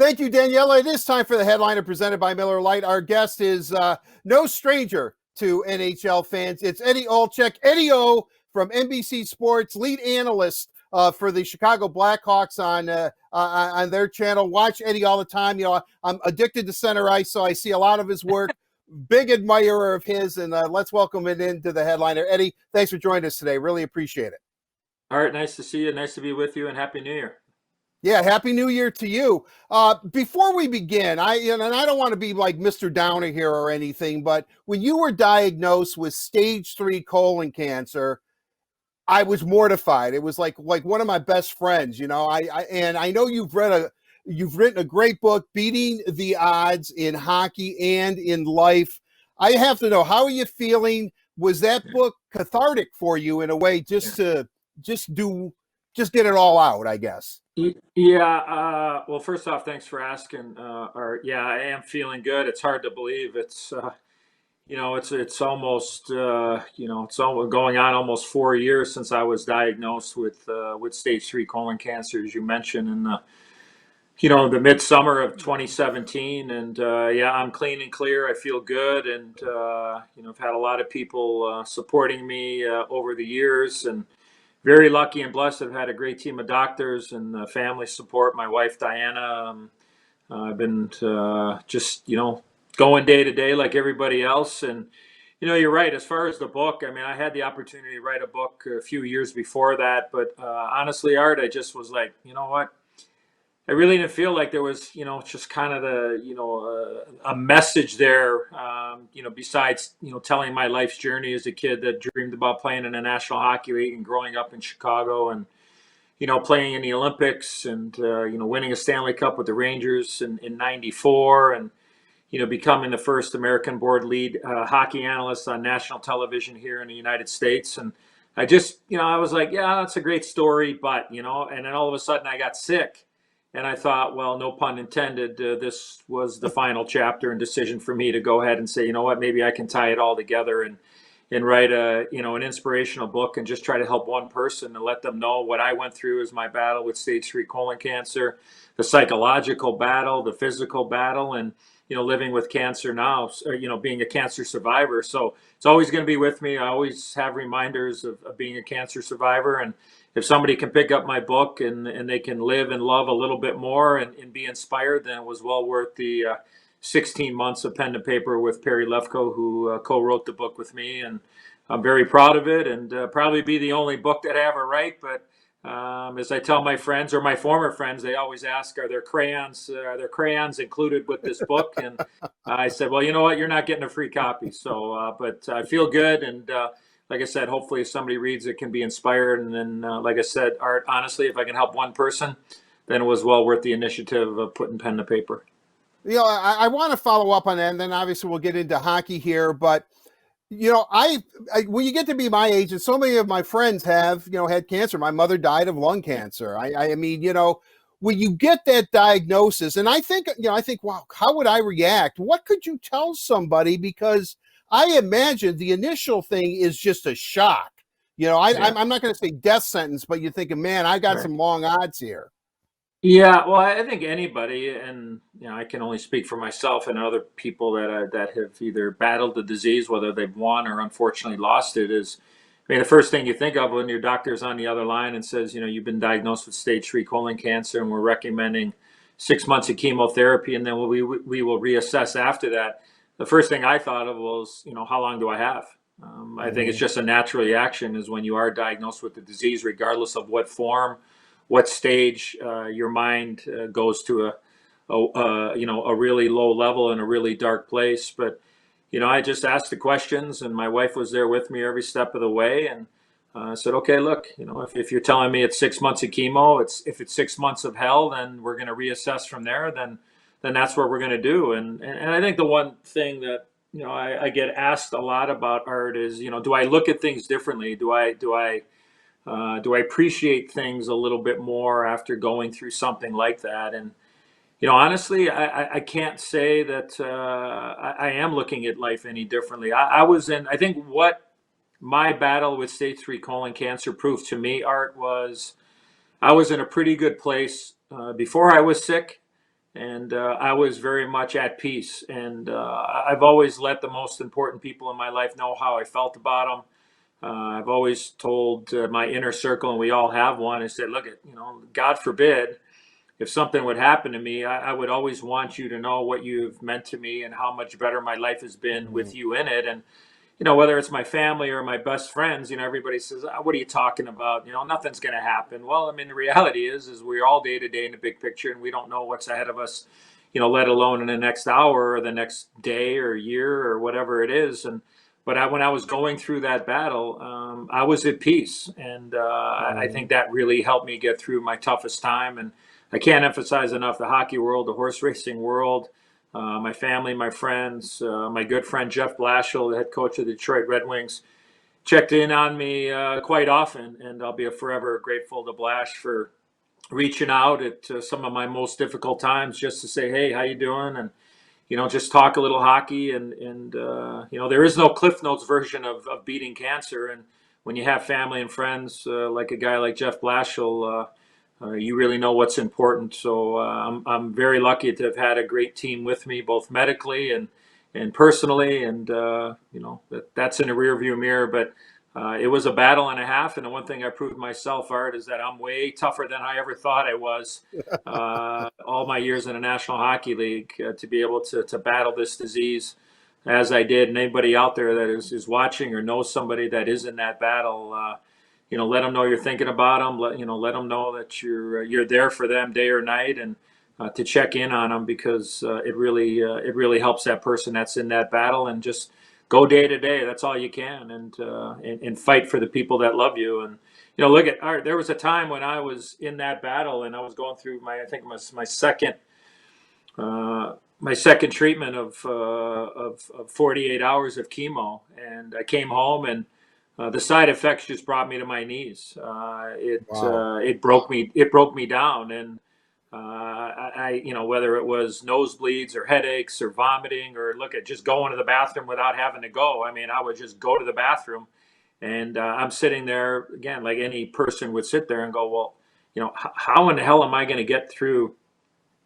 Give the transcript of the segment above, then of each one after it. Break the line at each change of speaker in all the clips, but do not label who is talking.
Thank you, Daniela. It is time for the Headliner presented by Miller Lite. Our guest is no stranger to NHL fans. It's Eddie Olczyk, Eddie O from NBC Sports, lead analyst for the Chicago Blackhawks on their channel. Watch Eddie all the time. You know, I'm addicted to center ice, so I see a lot of his work. Big admirer of his, and let's welcome it into the Headliner. Eddie, thanks for joining us today. Really appreciate it.
Art, nice to see you. Nice to be with you, and Happy New Year.
Yeah, Happy New Year to you. Before we begin, and I don't want to be like Mr. Downer here or anything, but when you were diagnosed with stage 3 colon cancer, I was mortified. It was like one of my best friends, you know. I know you've written a great book, Beating the Odds in Hockey and in Life. I have to know, how are you feeling? Was that book cathartic for you in a way, just to get it all out, I guess?
Yeah. Well, first off, thanks for asking. Art. Yeah, I am feeling good. It's hard to believe. It's it's almost it's almost going on almost 4 years since I was diagnosed with stage 3 colon cancer, as you mentioned, in the midsummer of 2017. And yeah, I'm clean and clear. I feel good, and I've had a lot of people supporting me over the years, and very lucky and blessed. I've had a great team of doctors and family support. My wife, Diana, I've been just, going day to day like everybody else. And, you're right. As far as the book, I mean, I had the opportunity to write a book a few years before that. But honestly, Art, I just was like, you know what? I really didn't feel like there was, just kind of a message there, besides, telling my life's journey as a kid that dreamed about playing in the National Hockey League and growing up in Chicago, and, playing in the Olympics, and, winning a Stanley Cup with the Rangers in 94, and, becoming the first American board lead hockey analyst on national television here in the United States. And I just, I was like, yeah, that's a great story, but, and then all of a sudden I got sick. And I thought, well, no pun intended, this was the final chapter and decision for me to go ahead and say, you know what, maybe I can tie it all together and write an inspirational book and just try to help one person and let them know what I went through as my battle with stage 3 colon cancer, the psychological battle, the physical battle, and, living with cancer now, being a cancer survivor. So it's always going to be with me. I always have reminders of being a cancer survivor. And if somebody can pick up my book and they can live and love a little bit more and be inspired, then it was well worth the 16 months of pen to paper with Perry Lefko, who co-wrote the book with me. And I'm very proud of it, and probably be the only book that I ever write. But as I tell my friends, or my former friends, they always ask, are there crayons included with this book? And I said, well, you know what? You're not getting a free copy. So, but I feel good. And like I said, hopefully if somebody reads it, can be inspired. And then, like I said, Art, honestly, if I can help one person, then it was well worth the initiative of putting pen to paper.
I want to follow up on that, and then obviously we'll get into hockey here. But, when you get to be my age, and so many of my friends have, had cancer. My mother died of lung cancer. I mean, when you get that diagnosis, and I think, wow, how would I react? What could you tell somebody? Because I imagine the initial thing is just a shock. I'm not going to say death sentence, but you're thinking, man, I got some long odds here.
Yeah, well, I think anybody, and I can only speak for myself and other people that have either battled the disease, whether they've won or unfortunately lost it, is, I mean, the first thing you think of when your doctor's on the other line and says, you've been diagnosed with stage 3 colon cancer, and we're recommending 6 months of chemotherapy, and then we will reassess after that. The first thing I thought of was, how long do I have? I think it's just a natural reaction is when you are diagnosed with the disease, regardless of what form, what stage, your mind goes to a really low level and a really dark place. But I just asked the questions, and my wife was there with me every step of the way, and said, okay, look, if you're telling me it's 6 months of chemo, if it's 6 months of hell, then we're going to reassess from there. Then that's what we're going to do. And I think the one thing that I get asked a lot about, Art, is do I look at things differently? Do I appreciate things a little bit more after going through something like that? And, honestly, I can't say that I am looking at life any differently. I think what my battle with stage 3 colon cancer proved to me, Art, was I was in a pretty good place before I was sick. and I was very much at peace. And I've always let the most important people in my life know how I felt about them. I've always told my inner circle, and we all have one, I said, look, God forbid if something would happen to me, I would always want you to know what you've meant to me and how much better my life has been
Mhm.
with you in it. And whether it's my family or my best friends, everybody says, what are you talking about? Nothing's going to happen. Well, I mean, the reality is we're all day to day in the big picture, and we don't know what's ahead of us, let alone in the next hour or the next day or year or whatever it is. But when I was going through that battle, I was at peace. And I think
Mhm.
that really helped me get through my toughest time. And I can't emphasize enough the hockey world, the horse racing world, my family, my friends, my good friend Jeff Blashill, the head coach of the Detroit Red Wings, checked in on me quite often, and I'll be forever grateful to Blash for reaching out at some of my most difficult times, just to say, "Hey, how you doing?" and just talk a little hockey. And there is no Cliff Notes version of beating cancer, and when you have family and friends like a guy like Jeff Blashill. You really know what's important. So I'm very lucky to have had a great team with me, both medically and personally. And that's in a rearview mirror. But it was a battle and a half. And the one thing I proved myself, Art, is that I'm way tougher than I ever thought I was. All my years in the National Hockey League, to be able to battle this disease as I did. And anybody out there that is watching or knows somebody that is in that battle, let them know you're thinking about them. Let them know that you're there for them day or night, and to check in on them, because it really helps that person that's in that battle. And just go day to day. That's all you can, and fight for the people that love you. And look at Art. There was a time when I was in that battle, and I was going through I think it was my second treatment of 48 hours of chemo, and I came home, and the side effects just brought me to my knees.
Wow.
It broke me. It broke me down, and whether it was nosebleeds or headaches or vomiting, or look at just going to the bathroom without having to go. I mean, I would just go to the bathroom, and I'm sitting there again, like any person would sit there and go, well, how in the hell am I going to get through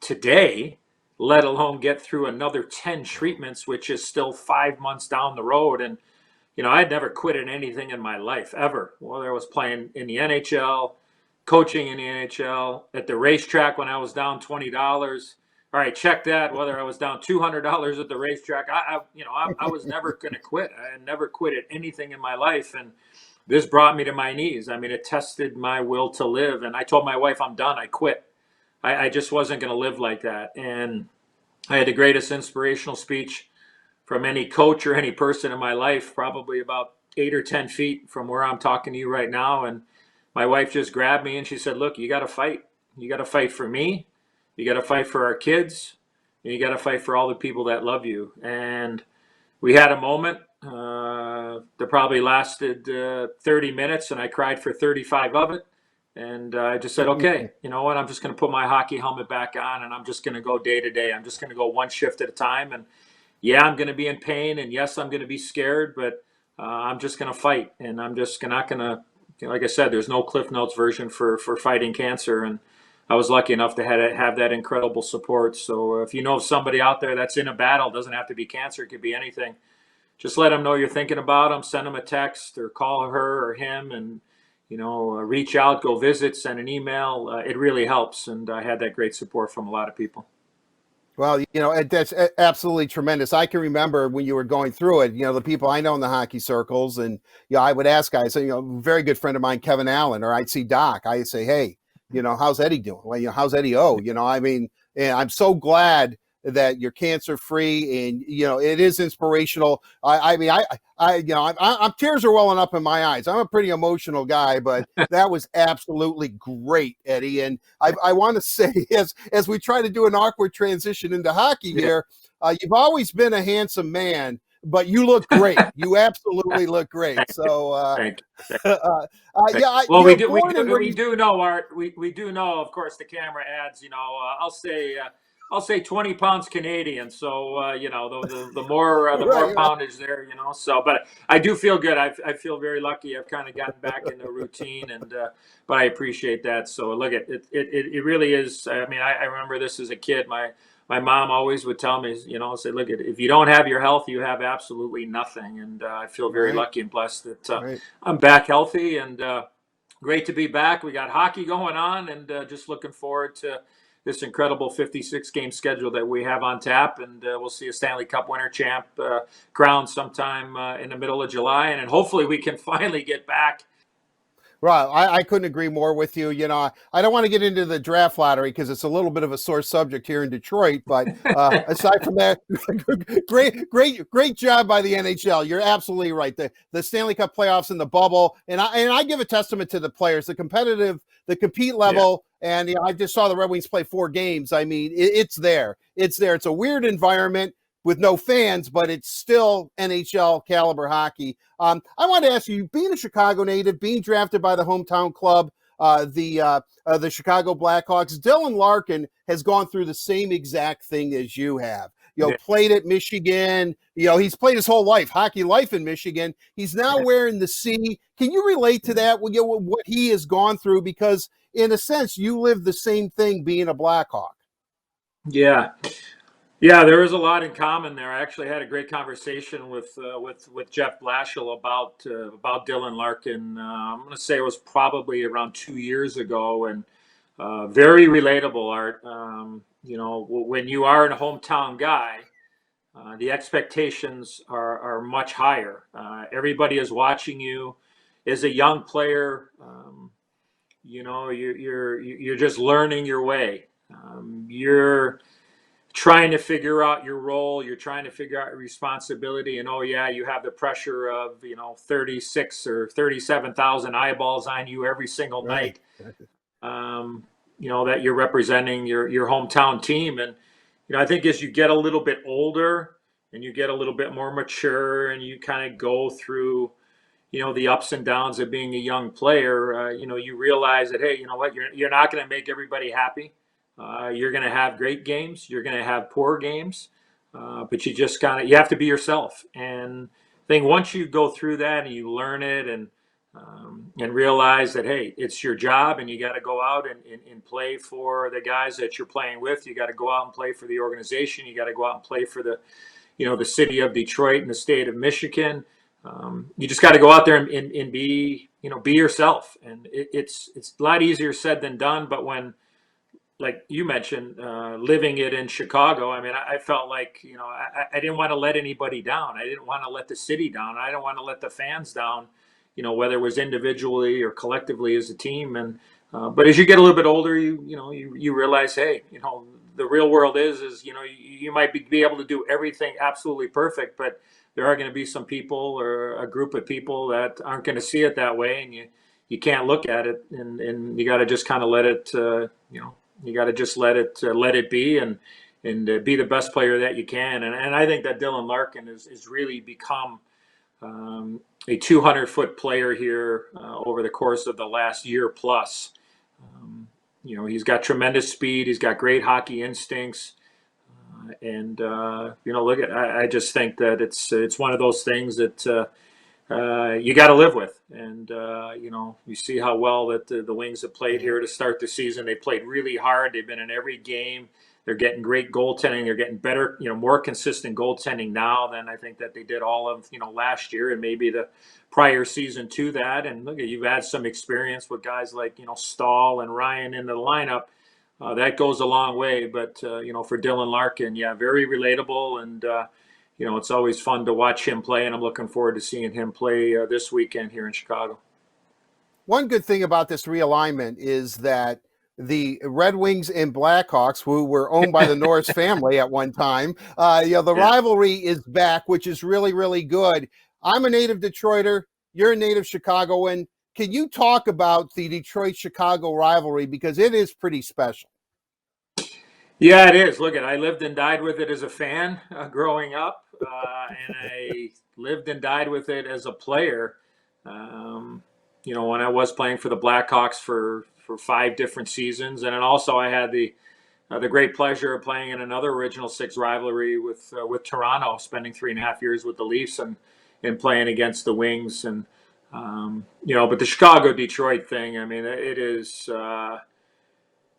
today, let alone get through another 10 treatments, which is still 5 months down the road. And I'd never quit at anything in my life ever. Whether I was playing in the NHL, coaching in the NHL, at the racetrack when I was down $20. All right, check that. Whether I was down $200 at the racetrack, I was never going to quit. I had never quit at anything in my life, and this brought me to my knees. I mean, it tested my will to live, and I told my wife, I'm done. I quit. I just wasn't going to live like that. And I had the greatest inspirational speech from any coach or any person in my life, probably about 8 or 10 feet from where I'm talking to you right now. And my wife just grabbed me and she said, look, you got to fight. You got to fight for me. You got to fight for our kids. And you got to fight for all the people that love you. And we had a moment that probably lasted 30 minutes, and I cried for 35 of it. And I just said, okay, you know what? I'm just going to put my hockey helmet back on, and I'm just going to go day to day. I'm just going to go one shift at a time. And yeah, I'm going to be in pain, and yes, I'm going to be scared, but I'm just going to fight. And I'm just not going to, like I said, there's no Cliff Notes version for fighting cancer. And I was lucky enough to have that incredible support. So if you know somebody out there that's in a battle, it doesn't have to be cancer, it could be anything. Just let them know you're thinking about them. Send them a text or call her or him, and reach out, go visit, send an email. It really helps, and I had that great support from a lot of people.
Well, that's absolutely tremendous. I can remember when you were going through it, the people I know in the hockey circles, and, I would ask guys, very good friend of mine, Kevin Allen, or I'd see Doc. I'd say, hey, how's Eddie doing? Well, how's Eddie O? I mean, and I'm so glad that you're cancer free, and, it is inspirational. I mean, I'm tears are welling up in my eyes. I'm a pretty emotional guy, but that was absolutely great, Eddie. And I want to say, as we try to do an awkward transition into hockey
Yeah.
here, you've always been a handsome man, but you look great. You absolutely look great. So,
Thank you.
yeah,
Well,
born and
we
raised.
do know, Art. We do know, of course, the camera adds. I'll say I'll say 20 pounds Canadian. So, the more
Right.
poundage there, so, but I do feel good. I feel very lucky. I've kind of gotten back into routine but I appreciate that. So look at it really is. I mean, I remember this as a kid. My mom always would tell me, say, look, if you don't have your health, you have absolutely nothing. And I feel very
Right.
lucky and blessed that
Right.
I'm back healthy and great to be back. We got hockey going on and just looking forward to this incredible 56 game schedule that we have on tap. And we'll see a Stanley Cup winner champ crowned sometime in the middle of July. And then hopefully we can finally get back.
Right. I couldn't agree more with you. I don't want to get into the draft lottery because it's a little bit of a sore subject here in Detroit. But aside from that, great job by the NHL. You're absolutely right. The Stanley Cup playoffs in the bubble, and I give a testament to the players, the compete level. Yeah. And I just saw the Red Wings play 4 games. I mean, it's there. It's there. It's a weird environment with no fans, but it's still NHL caliber hockey. I want to ask you, being a Chicago native, being drafted by the hometown club, the Chicago Blackhawks, Dylan Larkin has gone through the same exact thing as you have. Played at Michigan. He's played his whole life, hockey life in Michigan. He's now wearing the C. Can you relate to that? What he has gone through? Because in a sense, you live the same thing being a Blackhawk.
Yeah. Yeah, there is a lot in common there. I actually had a great conversation with Jeff Blashill about Dylan Larkin. I'm going to say it was probably around 2 years ago, and very relatable, Art. When you are a hometown guy, the expectations are much higher. Everybody is watching you. As a young player, you're just learning your way. You're trying to figure out your role. You're trying to figure out your responsibility. And oh yeah, you have the pressure of 36 or 37,000 eyeballs on you every single
Right.
night. That you're representing your hometown team. And I think as you get a little bit older and you get a little bit more mature and you kind of go through the ups and downs of being a young player, you realize that, hey, you know what, you're not going to make everybody happy. You're going to have great games. You're going to have poor games, but you have to be yourself. And I think once you go through that and you learn it and realize that, hey, it's your job and you got to go out and play for the guys that you're playing with. You got to go out and play for the organization. You got to go out and play for the city of Detroit and the state of Michigan. You just got to go out there and be yourself. And it's a lot easier said than done. But when, like you mentioned, living it in Chicago, I mean, I felt like, I didn't want to let anybody down. I didn't want to let the city down. I didn't want to let the fans down, whether it was individually or collectively as a team. And but as you get a little bit older, you realize, hey, the real world is you might be able to do everything absolutely perfect, but there are going to be some people or a group of people that aren't going to see it that way, and you can't look at it, and you got to just kind of let it, you got to just let it be and be the best player that you can. And I think that Dylan Larkin has really become a 200-foot player here over the course of the last year plus. He's got tremendous speed. He's got great hockey instincts. Look at, I just think that it's one of those things that you got to live with. And, you see how well that the Wings have played here to start the season. They played really hard. They've been in every game. They're getting great goaltending. They're getting better, more consistent goaltending now than I think that they did all of, last year and maybe the prior season to that. And look, you've had some experience with guys like, Stahl and Ryan in the lineup. That goes a long way. But, for Dylan Larkin, yeah, very relatable. And, it's always fun to watch him play. And I'm looking forward to seeing him play this weekend here in Chicago.
One good thing about this realignment is that the Red Wings and Blackhawks, who were owned by the Norris family at one time, the rivalry is back, which is really, really good. I'm a native Detroiter. You're a native Chicagoan. Can you talk about the Detroit-Chicago rivalry? Because it is pretty special.
Yeah, it is. Look, I lived and died with it as a fan growing up, and I lived and died with it as a player. When I was playing for the Blackhawks for 5 different seasons, and then also I had the the great pleasure of playing in another Original Six rivalry with Toronto, spending 3.5 years with the Leafs and playing against the Wings. And but the Chicago Detroit thing, I mean, it is.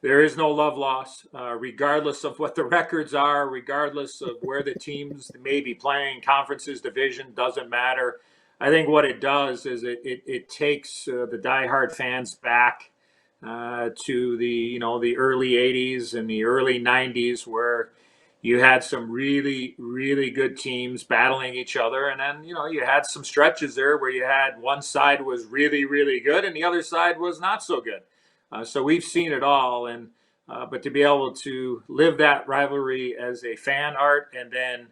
There is no love lost, regardless of what the records are, regardless of where the teams may be playing, conferences, division, doesn't matter. I think what it does is it takes the diehard fans back to the early 80s and the early 90s, where you had some really, really good teams battling each other. And then, you had some stretches there where you had one side was really, really good and the other side was not so good. So we've seen it all, but to be able to live that rivalry as a fan, Art, and then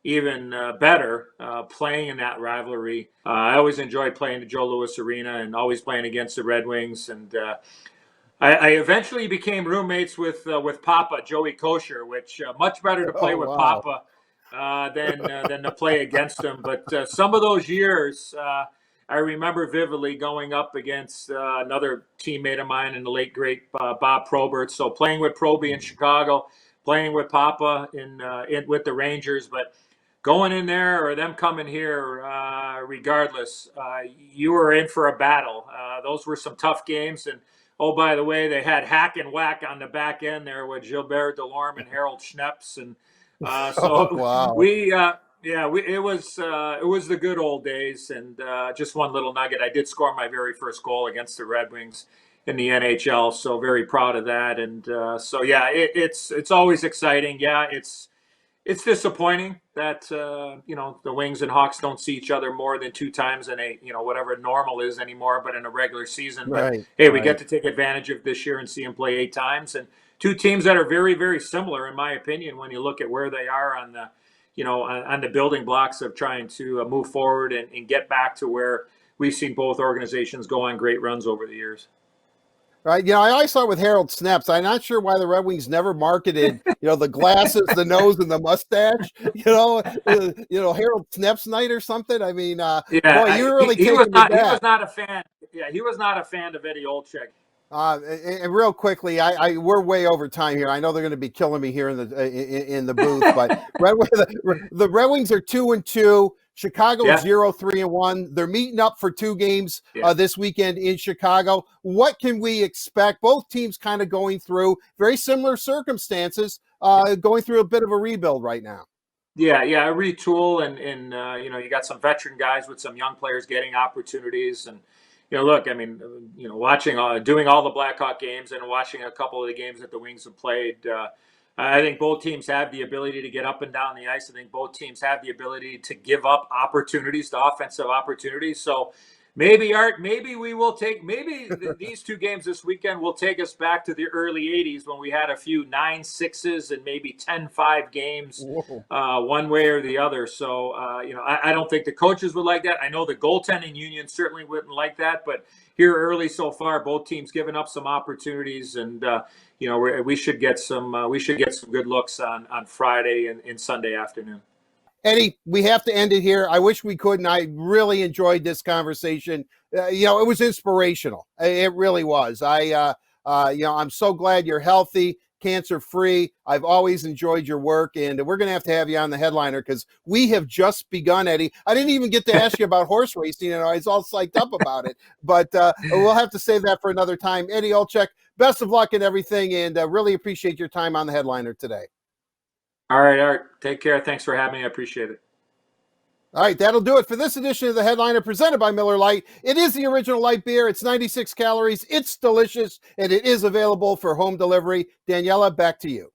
even better playing in that rivalry. I always enjoyed playing the Joe Louis Arena and always playing against the Red Wings. And I eventually became roommates with Papa Joey Kosher, which much better to play
Oh,
with
wow.
Papa than to play against him. But some of those years. I remember vividly going up against another teammate of mine and the late great Bob Probert. So playing with Proby in Chicago, playing with Papa with the Rangers, but going in there or them coming here, regardless, you were in for a battle. Those were some tough games. And oh, by the way, they had hack and whack on the back end there with Gilbert Delorme and Harold Schneps, and
Oh,
so
wow.
we. It was the good old days. And just one little nugget: I did score my very first goal against the Red Wings in the NHL, so very proud of that. And it's always exciting. Yeah, it's disappointing that the Wings and Hawks don't see each other more than 2 times in a whatever normal is anymore, but in a regular season. But
Right,
hey, we get
right.
to take advantage of this year and see them play 8 times, and two teams that are very, very similar in my opinion when you look at where they are on the on the building blocks of trying to move forward and get back to where we've seen both organizations go on great runs over the years.
Right. I always thought with Harold Snaps, I'm not sure why the Red Wings never marketed, the glasses, the nose, and the mustache. Harold Snaps night or something. I mean,
Yeah,
boy, you're
he,
really
he was
taking me
not he
back.
was not a fan. Yeah, he was not a fan of Eddie Olczyk.
And real quickly, we're way over time here. I know they're going to be killing me here in the booth, but the Red Wings are 2-2. Chicago
Yeah,
0-3-1. They're meeting up for 2 games
yeah.
this weekend in Chicago. What can we expect? Both teams kind of going through very similar circumstances, going through a bit of a rebuild right now.
Yeah, yeah, retool and you got some veteran guys with some young players getting opportunities. And look, I mean, watching doing all the Blackhawk games and watching a couple of the games that the Wings have played. I think both teams have the ability to get up and down the ice. I think both teams have the ability to give up opportunities, to offensive opportunities. So maybe, Art, maybe we will take, maybe these 2 games this weekend will take us back to the early 80s when we had a few 9-6s and maybe 10-5 games,
Whoa.
one way or the other. So, I don't think the coaches would like that. I know the goaltending union certainly wouldn't like that, but here early so far, both teams giving up some opportunities. And, we should get some good looks on Friday and Sunday afternoon.
Eddie, we have to end it here. I wish we could, and I really enjoyed this conversation. It was inspirational. It really was. I'm so glad you're healthy, cancer-free. I've always enjoyed your work, and we're going to have you on the Headliner because we have just begun, Eddie. I didn't even get to ask you about horse racing, and I was all psyched up about it, but we'll have to save that for another time. Eddie Olczyk, best of luck and everything, and really appreciate your time on the Headliner today.
All right, Art. Take care. Thanks for having me. I appreciate it.
All right, that'll do it for this edition of the Headliner presented by Miller Lite. It is the original light beer. It's 96 calories. It's delicious, and it is available for home delivery. Daniela, back to you.